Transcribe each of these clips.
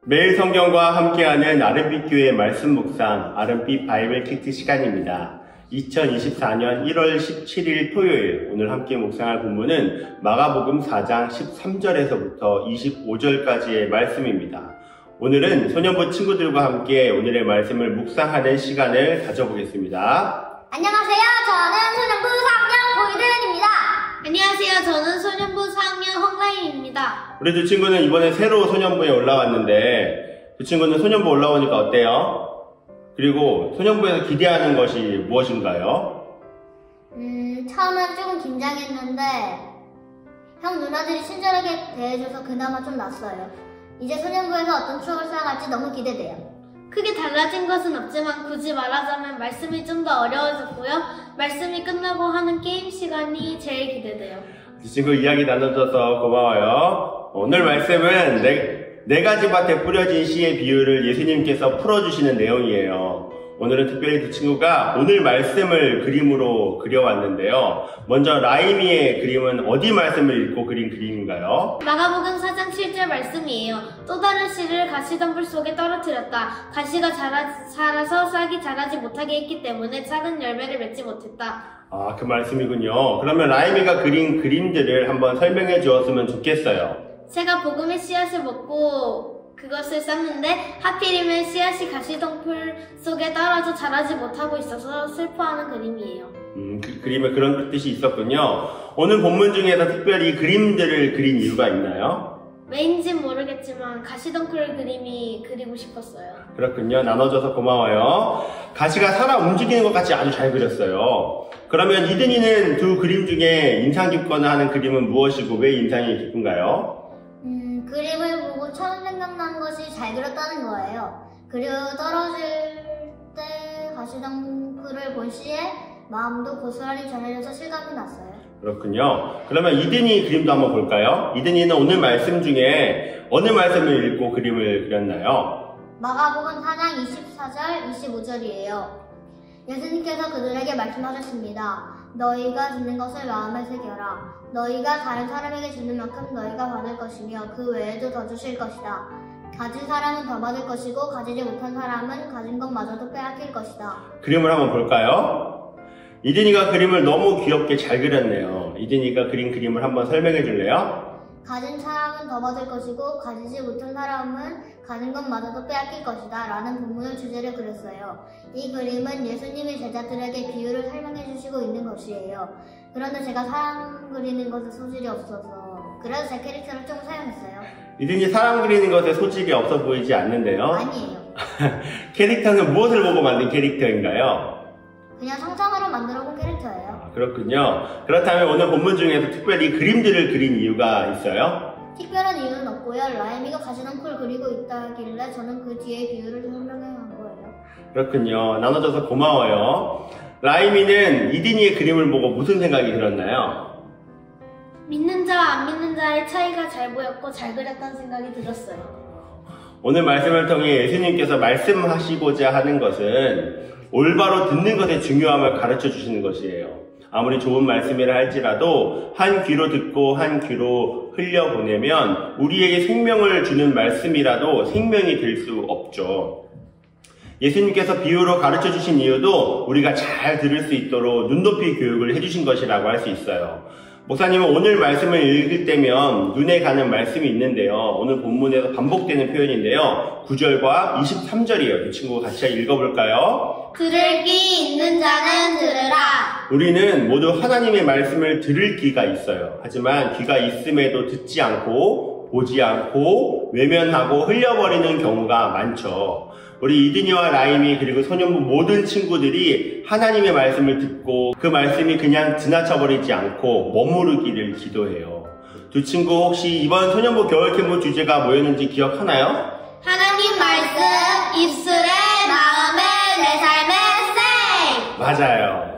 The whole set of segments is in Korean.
매일 성경과 함께하는 아름빛교회 말씀 묵상 아름빛 바이블 키트 시간입니다. 2024년 1월 17일 토요일 오늘 함께 묵상할 본문은 마가복음 4장 13절에서부터 25절까지의 말씀입니다. 오늘은 소년부 친구들과 함께 오늘의 말씀을 묵상하는 시간을 가져보겠습니다. 안녕하세요. 저는 소년부 4학년 고이든입니다. 안녕하세요. 저는 소년부 4학년 홍라인입니다. 우리 두 친구는 이번에 새로 소년부에 올라왔는데 두 친구는 소년부 올라오니까 어때요? 그리고 소년부에서 기대하는 것이 무엇인가요? 처음엔 조금 긴장했는데 형 누나들이 친절하게 대해줘서 그나마 좀 낫어요. 이제 소년부에서 어떤 추억을 쌓아갈지 너무 기대돼요. 크게 달라진 것은 없지만 굳이 말하자면 말씀이 좀 더 어려워졌고요. 말씀이 끝나고 하는 게임 시간이 제일 기대돼요. 두 친구 이야기 나눠줘서 고마워요. 오늘 말씀은 네 가지 밭에 뿌려진 씨의 비유를 예수님께서 풀어주시는 내용이에요. 오늘은 특별히 두 친구가 오늘 말씀을 그림으로 그려왔는데요. 먼저 라이미의 그림은 어디 말씀을 읽고 그린 그림인가요? 마가복음 4장 7절 말씀이에요. 또 다른 씨를 가시덤불 속에 떨어뜨렸다. 가시가 자라서 싹이 자라지 못하게 했기 때문에 작은 열매를 맺지 못했다. 아, 그 말씀이군요. 그러면 라이미가 그린 그림들을 한번 설명해 주었으면 좋겠어요. 제가 복음의 씨앗을 먹고 그것을 쌌는데 하필이면 씨앗이 가시덤불 속에 떨어져 자라지 못하고 있어서 슬퍼하는 그림이에요. 그림에 그런 뜻이 있었군요. 오늘 본문 중에서 특별히 그림들을 그린 이유가 있나요? 왜인진 모르겠지만 가시덤불 그림이 그리고 싶었어요. 그렇군요. 나눠줘서 고마워요. 가시가 살아 움직이는 것 같이 아주 잘 그렸어요. 그러면 이든이는 두 그림 중에 인상 깊거나 하는 그림은 무엇이고 왜 인상이 깊은가요? 그림을 보고 처음 생각난 것이 잘 그렸다는 거예요. 그리고 떨어질 때 가시덤불을 본 씨의 마음도 고스란히 전해져서 실감이 났어요. 그렇군요. 그러면 이든이 그림도 한번 볼까요? 이든이는 오늘 말씀 중에 어느 말씀을 읽고 그림을 그렸나요? 마가복음 4장 24절, 25절이에요. 예수님께서 그들에게 말씀하셨습니다. 너희가 듣는 것을 마음에 새겨라. 너희가 다른 사람에게 주는 만큼 너희가 받을 것이며 그 외에도 더 주실 것이다. 가진 사람은 더 받을 것이고 가지지 못한 사람은 가진 것마저도 빼앗길 것이다. 그림을 한번 볼까요? 이든이가 그림을 너무 귀엽게 잘 그렸네요. 이든이가 그린 그림을 한번 설명해 줄래요? 가진 사람은 더 받을 것이고 가지지 못한 사람은 가진 것마저도 빼앗길 것이다 라는 본문을 주제로 그렸어요. 이 그림은 예수님이 제자들에게 비유를 설명해 주시고 있는 것이에요. 그런데 제가 사람 그리는 것에 소질이 없어서 그래서 제 캐릭터를 좀 사용했어요. 이든이 사람 그리는 것에 소질이 없어 보이지 않는데요? 아니에요. 캐릭터는 무엇을 보고 만든 캐릭터인가요? 그냥 상상으로 만들어 본 캐릭터예요. 그렇군요. 그렇다면 오늘 본문 중에서 특별히 그림들을 그린 이유가 있어요? 특별한 이유는 없고요. 라임이가 가시덤불 그리고 있다길래 저는 그 뒤에 비유를 설명한 거예요. 그렇군요. 나눠줘서 고마워요. 라이미는 이든이의 그림을 보고 무슨 생각이 들었나요? 믿는 자와 안 믿는 자의 차이가 잘 보였고 잘 그렸다는 생각이 들었어요. 오늘 말씀을 통해 예수님께서 말씀하시고자 하는 것은 올바로 듣는 것의 중요함을 가르쳐 주시는 것이에요. 아무리 좋은 말씀이라 할지라도 한 귀로 듣고 한 귀로 흘려보내면 우리에게 생명을 주는 말씀이라도 생명이 될 수 없죠. 예수님께서 비유로 가르쳐 주신 이유도 우리가 잘 들을 수 있도록 눈높이 교육을 해주신 것이라고 할 수 있어요. 목사님은 오늘 말씀을 읽을 때면 눈에 가는 말씀이 있는데요. 오늘 본문에서 반복되는 표현인데요. 9절과 23절이에요. 이 친구 같이 읽어볼까요? 들을 귀 있는 자는 들으라. 우리는 모두 하나님의 말씀을 들을 귀가 있어요. 하지만 귀가 있음에도 듣지 않고 보지 않고 외면하고 흘려버리는 경우가 많죠. 우리 이든이와 라임이 그리고 소년부 모든 친구들이 하나님의 말씀을 듣고 그 말씀이 그냥 지나쳐버리지 않고 머무르기를 기도해요. 두 친구 혹시 이번 소년부 겨울캠프 주제가 뭐였는지 기억하나요? 하나님 말씀 입술에 마음에 내 삶에 생. 맞아요.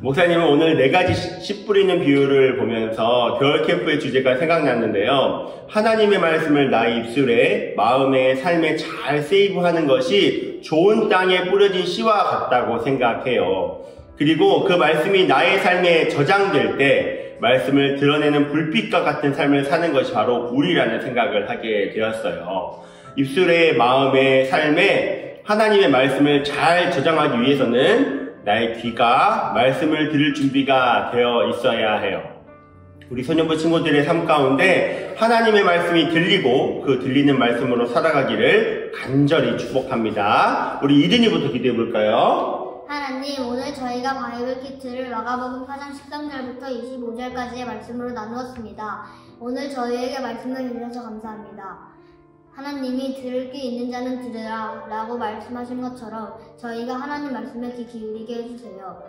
목사님은 오늘 네 가지 씨 뿌리는 비유를 보면서 겨울캠프의 주제가 생각났는데요. 하나님의 말씀을 나의 입술에, 마음에, 삶에 잘 세이브하는 것이 좋은 땅에 뿌려진 씨와 같다고 생각해요. 그리고 그 말씀이 나의 삶에 저장될 때 말씀을 드러내는 불빛과 같은 삶을 사는 것이 바로 우리라는 생각을 하게 되었어요. 입술의 마음의 삶에 하나님의 말씀을 잘 저장하기 위해서는 나의 귀가 말씀을 들을 준비가 되어 있어야 해요. 우리 소년부 친구들의 삶 가운데 하나님의 말씀이 들리고 그 들리는 말씀으로 살아가기를 간절히 축복합니다. 우리 이든이부터 기도해 볼까요? 하나님, 오늘 저희가 바이블 키트를 마가복음 4장 13절부터 25절까지의 말씀으로 나누었습니다. 오늘 저희에게 말씀을 주셔서 감사합니다. 하나님이 들을 귀 있는 자는 들으라 라고 말씀하신 것처럼 저희가 하나님 말씀에 귀 기울이게 해주세요.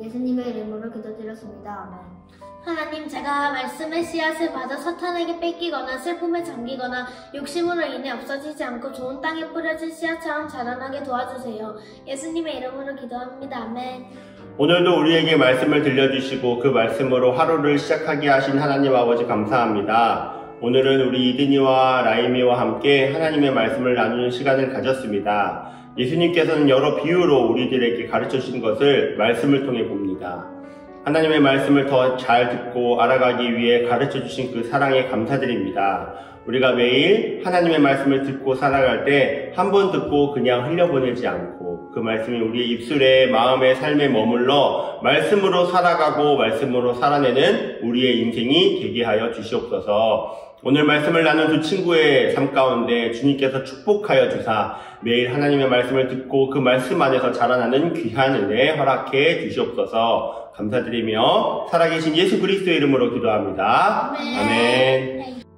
예수님의 이름으로 기도드렸습니다. 아멘. 하나님, 제가 말씀의 씨앗을 받아 사탄에게 뺏기거나 슬픔에 잠기거나 욕심으로 인해 없어지지 않고 좋은 땅에 뿌려진 씨앗처럼 자라나게 도와주세요. 예수님의 이름으로 기도합니다. 아멘. 오늘도 우리에게 말씀을 들려주시고 그 말씀으로 하루를 시작하게 하신 하나님 아버지 감사합니다. 오늘은 우리 이든이와 라임이와 함께 하나님의 말씀을 나누는 시간을 가졌습니다. 예수님께서는 여러 비유로 우리들에게 가르쳐 주신 것을 말씀을 통해 봅니다. 하나님의 말씀을 더 잘 듣고 알아가기 위해 가르쳐 주신 그 사랑에 감사드립니다. 우리가 매일 하나님의 말씀을 듣고 살아갈 때 한 번 듣고 그냥 흘려보내지 않고 그 말씀이 우리의 입술에 마음의 삶에 머물러 말씀으로 살아가고 말씀으로 살아내는 우리의 인생이 되게 하여 주시옵소서. 오늘 말씀을 나눈 두 친구의 삶 가운데 주님께서 축복하여 주사 매일 하나님의 말씀을 듣고 그 말씀 안에서 자라나는 귀한 은혜 허락해 주시옵소서. 감사드리며 살아계신 예수 그리스도의 이름으로 기도합니다. 아멘.